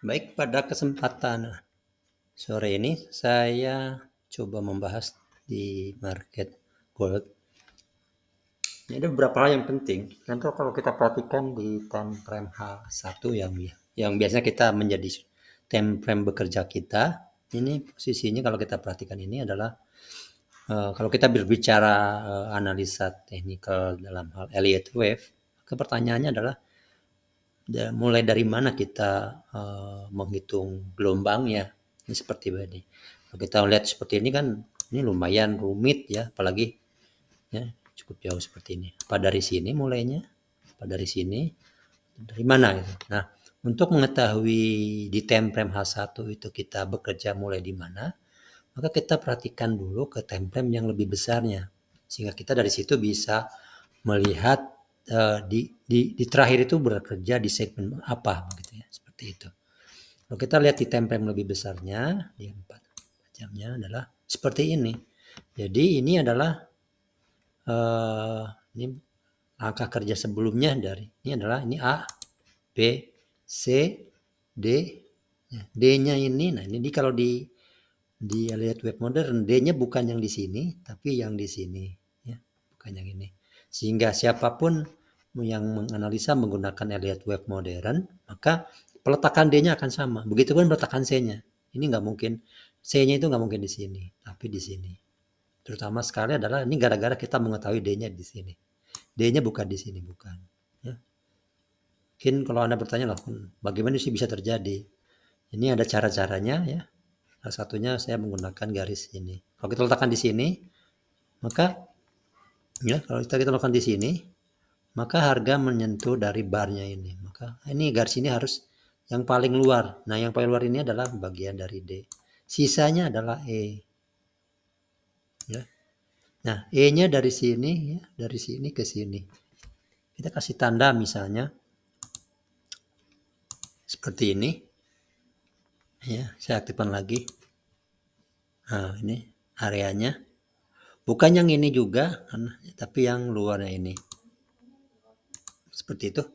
Baik, pada kesempatan sore ini saya coba membahas di market gold. Ini ada beberapa hal yang penting. Contoh kalau kita perhatikan di time frame H1 yang biasanya kita menjadi time frame bekerja kita, ini posisinya kalau kita perhatikan ini adalah kalau kita berbicara analisa teknikal dalam hal Elliott Wave, pertanyaannya adalah mulai dari mana kita menghitung gelombangnya. Ini seperti ini. Kalau kita lihat seperti ini kan ini lumayan rumit ya, apalagi ya cukup jauh seperti ini. Apa dari sini mulainya? Apa dari sini? Dari mana gitu. Nah, untuk mengetahui di time frame H1 itu kita bekerja mulai di mana, maka kita perhatikan dulu ke time frame yang lebih besarnya. Sehingga kita dari situ bisa melihat di terakhir itu bekerja di segmen apa begitu ya, seperti itu. Kalau kita lihat di time frame lebih besarnya di 4 jamnya adalah seperti ini. Jadi ini adalah ini angka kerja sebelumnya dari ini adalah ini A, B, C, D. D-nya ini, nah ini kalau di Elliott Wave Modern D-nya bukan yang di sini, tapi yang di sini, ya, bukan yang ini. Sehingga siapapun yang menganalisa menggunakan Elliott Wave Modern, maka peletakan D-nya akan sama. Begitupun peletakan C-nya. Ini nggak mungkin, C-nya itu nggak mungkin di sini, tapi di sini. Terutama sekali adalah ini gara-gara kita mengetahui D-nya di sini. D-nya bukan di sini, bukan. Ya. Mungkin kalau Anda bertanya, bagaimana sih bisa terjadi? Ini ada cara-caranya ya. Salah satunya saya menggunakan garis ini. Kalau kita letakkan di sini, maka ya kalau kita letakkan di sini, maka harga menyentuh dari barnya ini. Maka ini garis ini harus yang paling luar. Nah, yang paling luar ini adalah bagian dari D. Sisanya adalah E. Ya. Nah, E-nya dari sini ya, dari sini ke sini. Kita kasih tanda misalnya seperti ini. Ya, saya aktifkan lagi. Nah, ini areanya. Bukan yang ini juga, tapi yang luarnya ini. Seperti itu.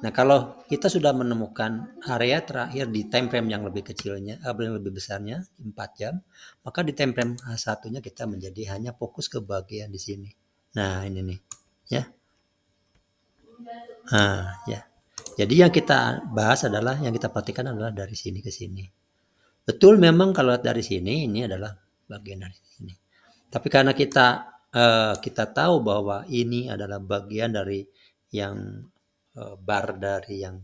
Nah, kalau kita sudah menemukan area terakhir di time frame yang lebih kecilnya, yang lebih besarnya, 4 jam, maka di time frame satunya kita menjadi hanya fokus ke bagian di sini. Nah, ini nih, ya. Nah, ya. Jadi yang kita bahas adalah, yang kita perhatikan adalah dari sini ke sini. Betul memang kalau dari sini, ini adalah bagian dari sini. Tapi karena kita tahu bahwa ini adalah bagian dari yang bar dari yang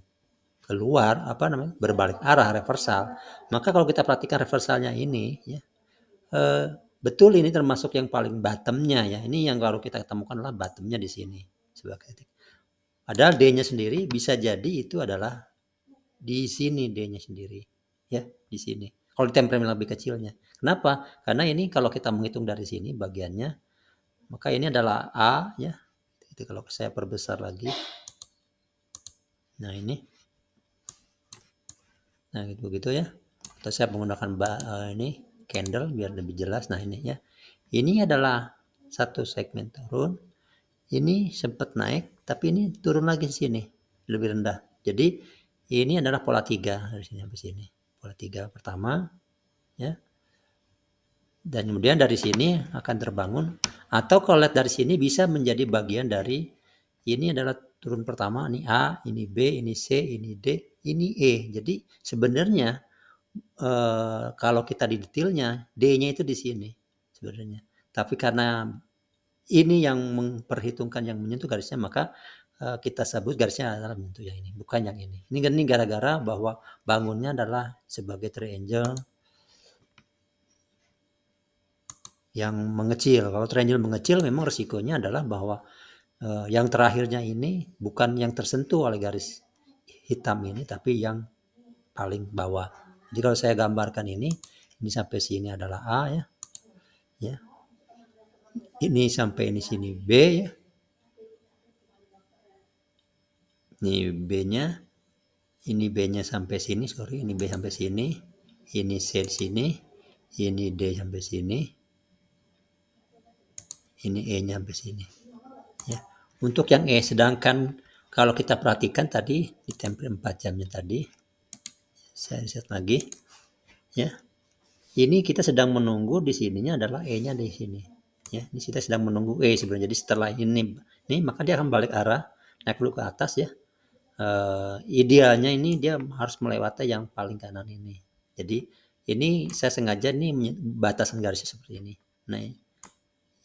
keluar berbalik arah reversal, maka kalau kita perhatikan reversalnya ini ya betul ini termasuk yang paling bottomnya ya, ini yang kalau kita temukan adalah bottomnya di sini sebagai titik. Padahal D-nya sendiri bisa jadi itu adalah di sini D-nya sendiri ya, di sini kalau di time frame lebih kecilnya. Kenapa? Karena ini kalau kita menghitung dari sini bagiannya, maka ini adalah A ya. Itu kalau saya perbesar lagi, nah ini, nah gitu ya. Atau saya menggunakan ini candle biar lebih jelas. Nah ini ya, ini adalah satu segmen turun, ini sempat naik tapi ini turun lagi di sini lebih rendah. Jadi ini adalah pola 3 dari sini sampai sini, pola 3 pertama ya, dan kemudian dari sini akan terbangun, atau kalau lihat dari sini bisa menjadi bagian dari ini adalah turun pertama, ini A, ini B, ini C, ini D, ini E. Jadi sebenarnya kalau kita di detailnya D-nya itu di sini sebenarnya. Tapi karena ini yang memperhitungkan yang menyentuh garisnya, maka kita sebut garisnya adalah menyentuh yang ini, bukan yang ini. Ini gara-gara bahwa bangunnya adalah sebagai triangle yang mengecil. Kalau triangle mengecil memang resikonya adalah bahwa yang terakhirnya ini bukan yang tersentuh oleh garis hitam ini, tapi yang paling bawah. Jadi kalau saya gambarkan ini sampai sini adalah A ya. Ya. Ini sampai ini sini B ya. Ini B-nya. Ini B-nya sampai sini, ini B sampai sini. Ini C di sini. Ini D sampai sini. Ini E-nya sampai sini. Ya. Untuk yang E, sedangkan kalau kita perhatikan tadi di tempo 4 jamnya tadi, Saya reset lagi ya. Ini kita sedang menunggu di sininya adalah E-nya di sini. Ya, ini kita sedang menunggu E sebenarnya. Jadi setelah ini maka dia akan balik arah, naik dulu ke atas ya. Idealnya ini dia harus melewati yang paling kanan ini. Jadi ini saya sengaja nih batasan garisnya seperti ini. Nah,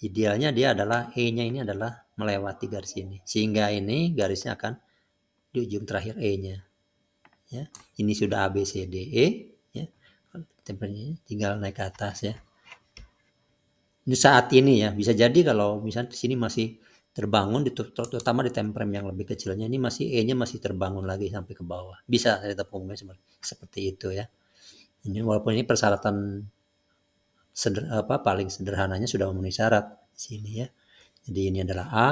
idealnya dia adalah E-nya ini adalah melewati garis ini. Sehingga ini garisnya akan di ujung terakhir E-nya. Ya, ini sudah A B C D E ya. Tempelnya tinggal naik ke atas ya. Ini saat ini ya, bisa jadi kalau misalnya di sini masih terbangun, terutama di time frame yang lebih kecilnya, ini masih E-nya masih terbangun lagi sampai ke bawah. Bisa saya tepungnya seperti itu ya. Ini walaupun ini persyaratan paling sederhananya sudah memenuhi syarat di sini ya. Jadi ini adalah A,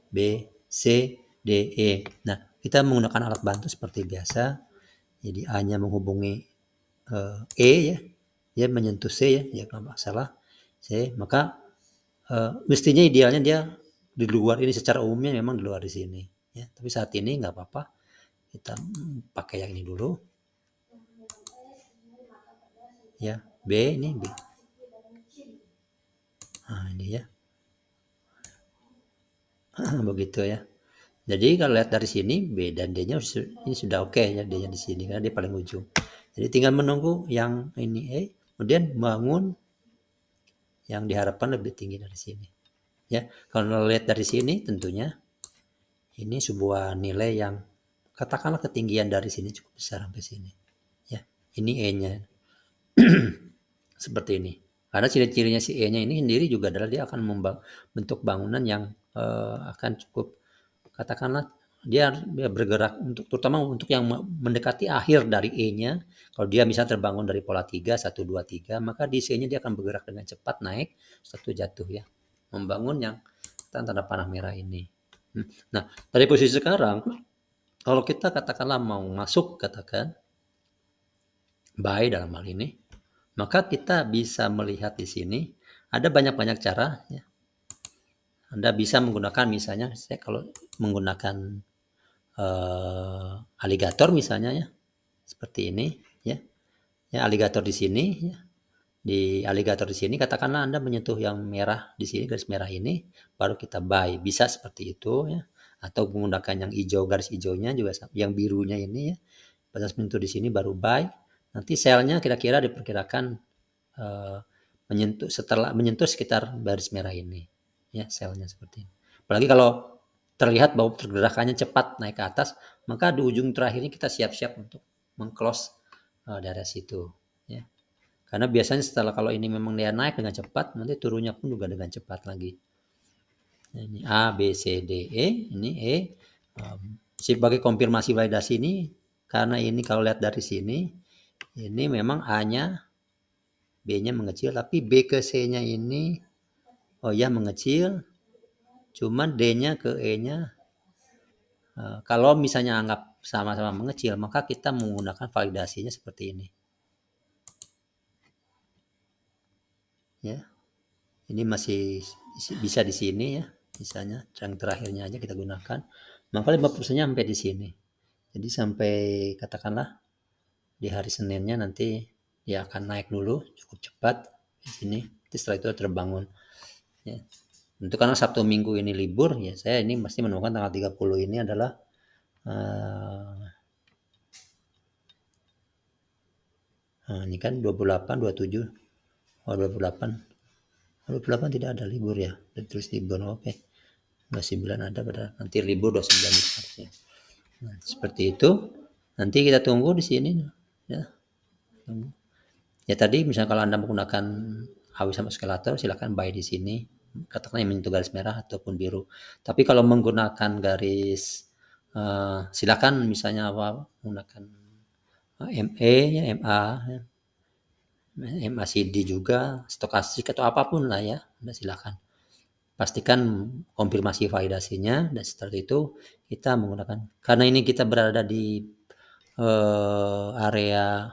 B, C, D, E. Nah, kita menggunakan alat bantu seperti biasa. Jadi A-nya menghubungi E ya, dia menyentuh C ya, ya kalau nggak salah C, maka mestinya idealnya dia di luar ini, secara umumnya memang di luar di sini ya. Tapi saat ini nggak apa-apa, kita pakai yang ini dulu ya. B ini B, nah ini ya. Begitu ya. Jadi kalau lihat dari sini B dan D-nya ini sudah oke ya, D-nya di sini karena dia paling ujung. Jadi tinggal menunggu yang ini E, kemudian bangun yang diharapkan lebih tinggi dari sini ya. Kalau lihat dari sini tentunya ini sebuah nilai yang katakanlah ketinggian dari sini cukup besar sampai sini ya. Ini E-nya seperti ini. Karena ciri-cirinya si E-nya ini sendiri juga adalah dia akan membentuk bangunan yang akan cukup, katakanlah dia bergerak untuk, terutama untuk yang mendekati akhir dari E-nya. Kalau dia misalnya terbangun dari pola 3, 1, 2, 3, maka di C-nya dia akan bergerak dengan cepat naik, satu jatuh ya. Membangun yang tanda panah merah ini. Nah, dari posisi sekarang, kalau kita katakanlah mau masuk, katakan buy dalam hal ini, maka kita bisa melihat di sini ada banyak-banyak cara ya. Anda bisa menggunakan, misalnya saya kalau menggunakan aligator misalnya ya, seperti ini ya. Ya, aligator di sini ya. Di aligator di sini katakanlah Anda menyentuh yang merah di sini, garis merah ini, baru kita buy, bisa seperti itu ya. Atau menggunakan yang hijau, garis hijaunya juga, yang birunya ini ya, pada menyentuh di sini baru buy. Nanti selnya kira-kira diperkirakan setelah menyentuh sekitar garis merah ini ya, selnya seperti ini. Apalagi kalau terlihat bahwa pergerakannya cepat naik ke atas, maka di ujung terakhirnya kita siap-siap untuk mengclose daerah situ ya. Karena biasanya setelah, kalau ini memang dia naik dengan cepat, nanti turunnya pun juga dengan cepat lagi. Ini A, B, C, D, E, ini E. Sebagai konfirmasi validasi ini, karena ini kalau lihat dari sini, ini memang A-nya, B-nya mengecil, tapi B ke C-nya ini, oh ya mengecil, cuman D-nya ke E-nya, kalau misalnya anggap sama-sama mengecil, maka kita menggunakan validasinya seperti ini. Ya, ini masih bisa di sini ya, misalnya yang terakhirnya aja kita gunakan, maka 50%-nya sampai di sini. Jadi sampai katakanlah di hari Seninnya nanti dia akan naik dulu cukup cepat di sini, setelah itu terbangun ya. Untuk karena Sabtu Minggu ini libur ya, saya ini pasti menemukan tanggal 30 ini adalah ini kan 28, 27, oh 28 tidak ada libur ya, terus libur, oke. 29 ada, pada nanti libur 29 ya. Nah, seperti itu. Nanti kita tunggu di sini ya. Ya tadi misalnya kalau Anda menggunakan awi sama eskalator, silakan buy di sini. Katakanlah yang menyentuh garis merah ataupun biru. Tapi kalau menggunakan garis silakan misalnya menggunakan ME ya, MA ya. MACD juga, stokastik atau apapun lah ya, Anda silakan. Pastikan konfirmasi validasinya, dan setelah itu kita menggunakan, karena ini kita berada di area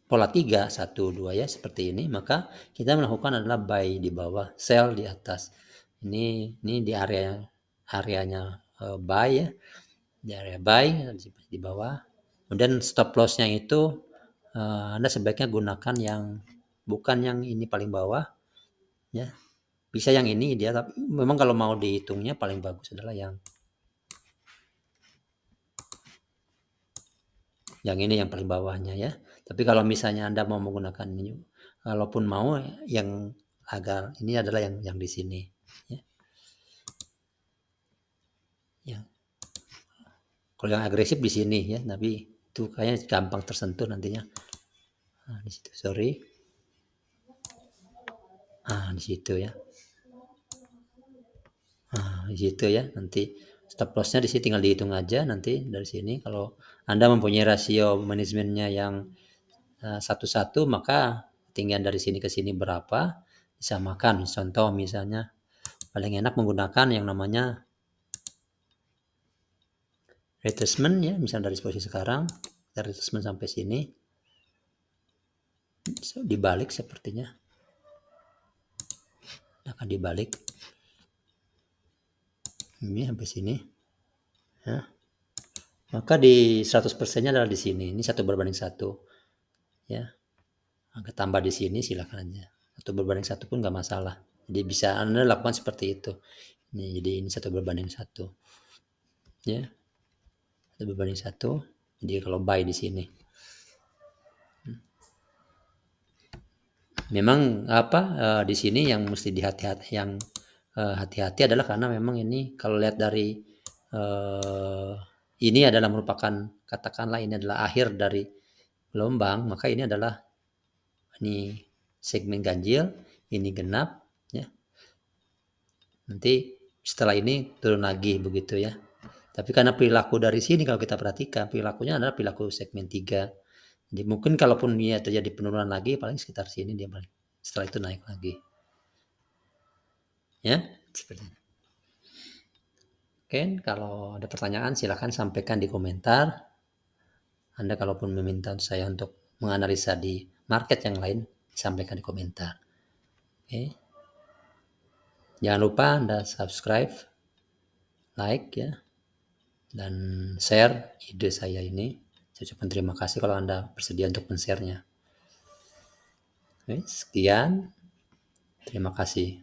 pola 3, 1, 2 ya, seperti ini, maka kita melakukan adalah buy di bawah, sell di atas. Ini di areanya buy ya, di area buy di bawah. Kemudian stop lossnya itu Anda sebaiknya gunakan yang bukan yang ini paling bawah ya. Bisa yang ini dia, tapi memang kalau mau dihitungnya paling bagus adalah yang ini yang paling bawahnya ya. Tapi kalau misalnya Anda mau menggunakan ini, kalaupun mau yang agar ini adalah yang di sini ya. Ya. Kalau yang agresif di sini ya, tapi itu kayaknya gampang tersentuh nantinya. Nah, di situ sorry. Di situ ya. Di situ ya. Nanti stop lossnya di sini tinggal dihitung aja nanti dari sini. Kalau Anda mempunyai rasio manajemennya yang satu-satu, maka ketinggian dari sini ke sini berapa disamakan. Contoh misalnya paling enak menggunakan yang namanya retracement ya, misalnya dari posisi sekarang dari retracement sampai sini dibalik sepertinya akan dibalik ini sampai sini ya. Maka di 100%-nya adalah di sini. Ini 1/1 ya. Angka tambah di sini silakan aja. 1/1 pun nggak masalah. Jadi bisa Anda lakukan seperti itu. Jadi ini 1/1 ya. 1/1. Jadi kalau buy di sini. Memang di sini yang mesti hati-hati adalah karena memang ini kalau lihat dari ini adalah merupakan, katakanlah ini adalah akhir dari gelombang, maka ini adalah ini segmen ganjil, ini genap ya. Nanti setelah ini turun lagi begitu ya. Tapi karena perilaku dari sini kalau kita perhatikan perilakunya adalah perilaku segmen 3. Jadi mungkin kalaupun dia terjadi penurunan lagi paling sekitar sini dia balik. Setelah itu naik lagi. Ya, seperti itu. Oke, kalau ada pertanyaan silakan sampaikan di komentar. Anda kalaupun meminta saya untuk menganalisa di market yang lain, sampaikan di komentar. Oke. Jangan lupa Anda subscribe, like ya, dan share ide saya ini. Saya ucapkan terima kasih kalau Anda bersedia untuk men-share-nya. Oke, sekian. Terima kasih.